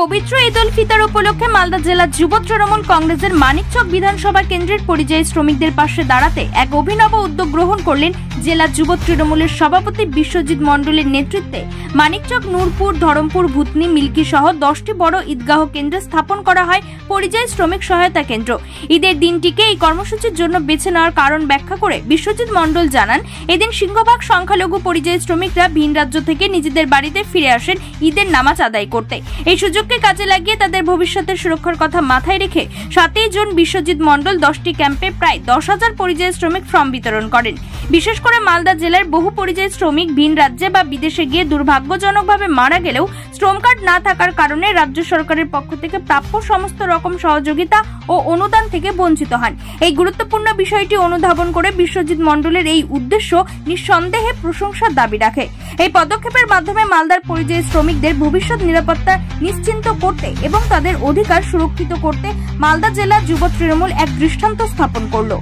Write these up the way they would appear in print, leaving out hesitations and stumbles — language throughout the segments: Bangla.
পবিত্র ঈদ উল ফিতর উপলক্ষে মালদা জেলা যুব তৃণমূল কংগ্রেসের মানিকচক বিধানসভা কেন্দ্রের পরিযায়ী শ্রমিকদের পাশে দাঁড়াতে এক অভিনব উদ্যোগ গ্রহণ করলেন জেলা যুব তৃণমূলের সভাপতি বিশ্বজিৎ মণ্ডলের নেতৃত্বে। মানিকচক, নূরপুর, ধরমপুর, ভূতনি, মিল্কি সহ 10টি বড় ঈদগাহ কেন্দ্রে স্থাপন করা হয় পরিযায়ী শ্রমিক সহায়তা কেন্দ্র। ঈদের দিনটিকে এই কর্মসূচির জন্য বেছে নেওয়ার কারণ ব্যাখ্যা করে বিশ্বজিৎ মণ্ডল জানান, এদিন সিংহভাগ সংখ্যালঘু পরিযায়ী শ্রমিকরা ভিন রাজ্য থেকে নিজেদের বাড়িতে ফিরে আসেন ঈদের নামাজ আদায় করতে। এই সুযোগকে কাজে লাগিয়ে তাদের ভবিষ্যতের সুরক্ষার কথা মাথায় রেখে 7ই জুন বিশ্বজিৎ মণ্ডল 10টি ক্যাম্পে প্রায় 10,000 পরিযায়ী শ্রমিক ফর্ম বিতরণ করেন। বিশেষ করে মালদা জেলার বহু পরিযায়ী শ্রমিক ভিন রাজ্যে বা বিদেশে গিয়ে দুর্ভাগ্যজনকভাবে মারা গেলেও শ্রম কার্ড না থাকার কারণে রাজ্য সরকারের পক্ষ থেকে প্রাপ্য সমস্ত রকম সহযোগিতা ও অনুদান থেকে বঞ্চিত হন। এই গুরুত্বপূর্ণ বিষয়টি অনুধাবন করে বিশ্বজিৎ মণ্ডলের এই উদ্দেশ্য নিঃসন্দেহে প্রশংসার দাবি রাখে। এই পদক্ষেপের মাধ্যমে মালদার পরিযায়ী শ্রমিকদের ভবিষ্যৎ নিরাপত্তা নিশ্চিন্ত করতে এবং তাদের অধিকার সুরক্ষিত করতে মালদা জেলা যুব তৃণমূল এক দৃষ্টান্ত স্থাপন করল।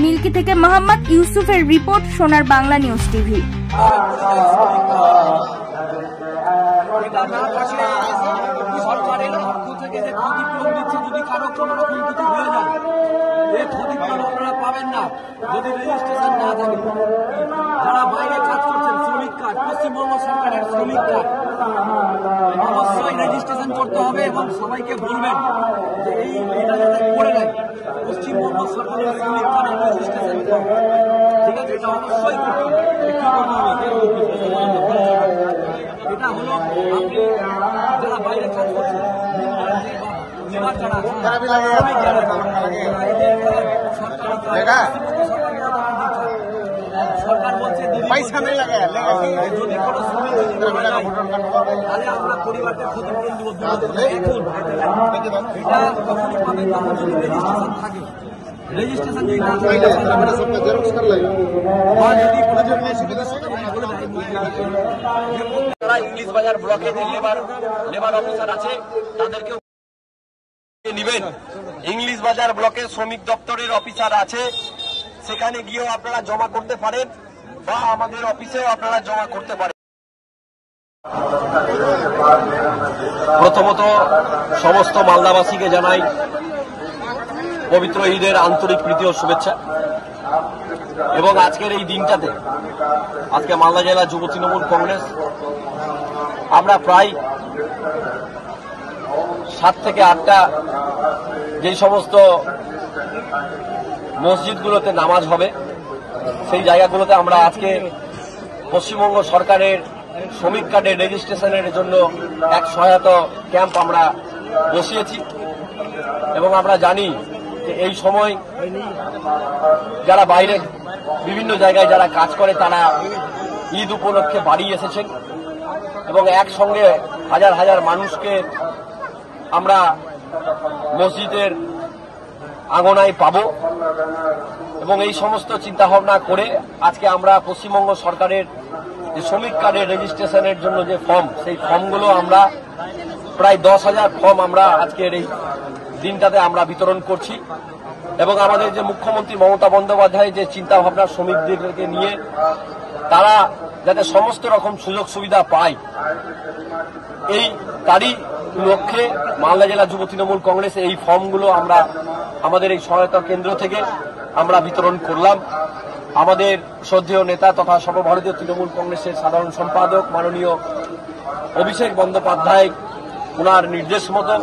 মিল্কি থেকে মোহাম্মদ ইউসুফের রিপোর্ট, সোনার বাংলা নিউজ টিভি। সরকারের পক্ষ থেকে যে ক্ষতিপূরণ দিচ্ছে, যদি কারো কোনো রকম কিছু হয়ে যায় এই ক্ষতিপূরণ আপনারা পাবেন না যদি রেজিস্ট্রেশন না থাকে। যারা বাইরে কাজ করছেন, শ্রমিক কার্ড, পশ্চিমবঙ্গ সরকারের শ্রমিক কার্ড অবশ্যই রেজিস্ট্রেশন করতে হবে এবং সবাইকে বলবেন যে এইটা যাতে করে নেয়। পশ্চিমবঙ্গ সরকারের শ্রমিক কার্ডের রেজিস্ট্রেশন, ঠিক আছে, এটা অবশ্যই করতে হবে। কি করতে হবে? এটা হলো আপনি যারা বাইরে কাজ করছেন, লেবার যারা সরকার বলছে যদি কোনো শ্রমিক তাহলে আমরা পরিবারকে ক্ষতিপূরণ দেবো। এটা কখনই পাবেন না যদি রেজিস্ট্রেশন থাকে। রেজিস্ট্রেশন যদি না থাকে যারা ইংলিশ বাজার ব্লকে যে লেবার অফিসার আছে তাদেরকে নিবেন। ইংলিশ বাজার ব্লকে শ্রমিক দপ্তরের অফিসার আছে, সেখানে গিয়েও আপনারা জমা করতে পারেন বা আমাদের অফিসেও আপনারা জমা করতে পারেন। প্রথমত সমস্ত মালদাবাসীকে জানাই পবিত্র ঈদের আন্তরিক প্রীতি ও শুভেচ্ছা। এবং আজকের এই দিনটাতে আজকে মালদা জেলা যুব তৃণমূল কংগ্রেস আমরা প্রায় 7 থেকে 8টা যে সমস্ত মসজিদগুলোতে নামাজ হবে সেই জায়গাগুলোতে আমরা আজকে পশ্চিমবঙ্গ সরকারের শ্রমিক কার্ডের রেজিস্ট্রেশনের জন্য এক সহায়তা ক্যাম্প আমরা বসিয়েছি। এবং আমরা জানি যে এই সময় যারা বাইরে বিভিন্ন জায়গায় যারা কাজ করে তারা ঈদ উপলক্ষে বাড়ি এসেছেন এবং একসঙ্গে হাজার হাজার মানুষকে আমরা মসজিদের আঙনায় পাব। এবং এই সমস্ত চিন্তাভাবনা করে আজকে আমরা পশ্চিমবঙ্গ সরকারের যে শ্রমিক কার্ডের রেজিস্ট্রেশনের জন্য যে ফর্ম, সেই ফর্মগুলো আমরা প্রায় 10,000 ফর্ম আমরা আজকের এই দিনটাতে আমরা বিতরণ করছি। এবং আমাদের যে মুখ্যমন্ত্রী মমতা বন্দ্যোপাধ্যায় যে চিন্তাভাবনা শ্রমিকদেরকে নিয়ে তারা যাতে সমস্ত রকম সুযোগ সুবিধা পায়, এই তারই লক্ষ্যে মালদা জেলা যুব তৃণমূল কংগ্রেস এই ফর্মগুলো আমরা আমাদের এই সহায়তা কেন্দ্র থেকে আমরা বিতরণ করলাম। আমাদের শ্রদ্ধেয় নেতা তথা সর্বভারতীয় তৃণমূল কংগ্রেসের সাধারণ সম্পাদক মাননীয় অভিষেক বন্দ্যোপাধ্যায় ওনার নির্দেশ মতো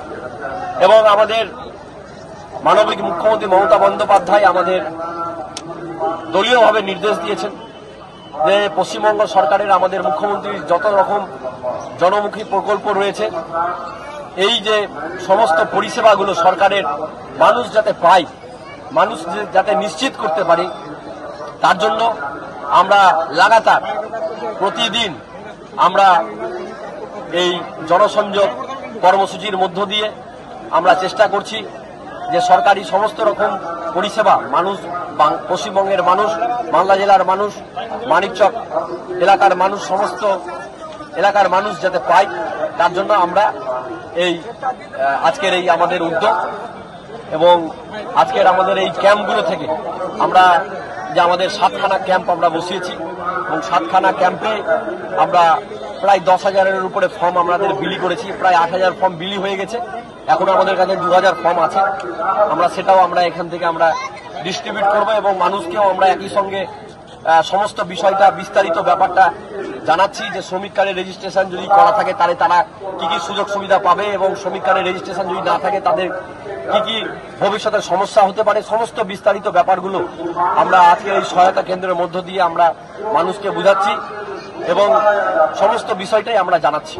এবং আমাদের মানবিক মুখ্যমন্ত্রী মমতা বন্দ্যোপাধ্যায় আমাদের দলীয়ভাবে নির্দেশ দিয়েছেন যে পশ্চিমবঙ্গ সরকারের আমাদের মুখ্যমন্ত্রীর যত রকম জনমুখী প্রকল্প রয়েছে, এই যে সমস্ত পরিষেবাগুলো সরকারের মানুষ যাতে পায়, মানুষ যাতে নিশ্চিত করতে পারে, তার জন্য আমরা লাগাতার প্রতিদিন আমরা এই জনসংযোগ কর্মসূচির মধ্য দিয়ে আমরা চেষ্টা করছি যে সরকারি সমস্ত রকম পরিষেবা মানুষ, পশ্চিমবঙ্গের মানুষ, মালদা জেলার মানুষ, মানিকচক এলাকার মানুষ, সমস্ত এলাকার মানুষ যাতে পায়, তার জন্য আমরা এই আজকের এই আমাদের উদ্যোগ। এবং আজকের আমাদের এই ক্যাম্পগুলো থেকে আমরা যে আমাদের 7খানা ক্যাম্প আমরা বসিয়েছি এবং 7খানা ক্যাম্পে আমরা প্রায় 10,000-এর উপরে ফর্ম আমাদের বিলি করেছি, প্রায় 8,000 ফর্ম বিলি হয়ে গেছে। এখন আমাদের কাছে 2,000 ফর্ম আছে। সেটাও আমরা এখান থেকে আমরা ডিস্ট্রিবিউট করব এবং মানুষকেও আমরা একই সঙ্গে সমস্ত বিষয়টা বিস্তারিত ব্যাপারটা জানাচ্ছি যে শ্রমিক কার্ডের রেজিস্ট্রেশন যদি করা থাকে তাহলে তারা কি কি সুযোগ সুবিধা পাবে এবং শ্রমিক কার্ডের রেজিস্ট্রেশন যদি না থাকে তাদের কি কি ভবিষ্যতে সমস্যা হতে পারে, সমস্ত বিস্তারিত ব্যাপারগুলো আমরা আজকের এই সহায়তা কেন্দ্রের মধ্য দিয়ে আমরা মানুষকে বোঝাচ্ছি এবং সমস্ত বিষয়টাই আমরা জানাচ্ছি।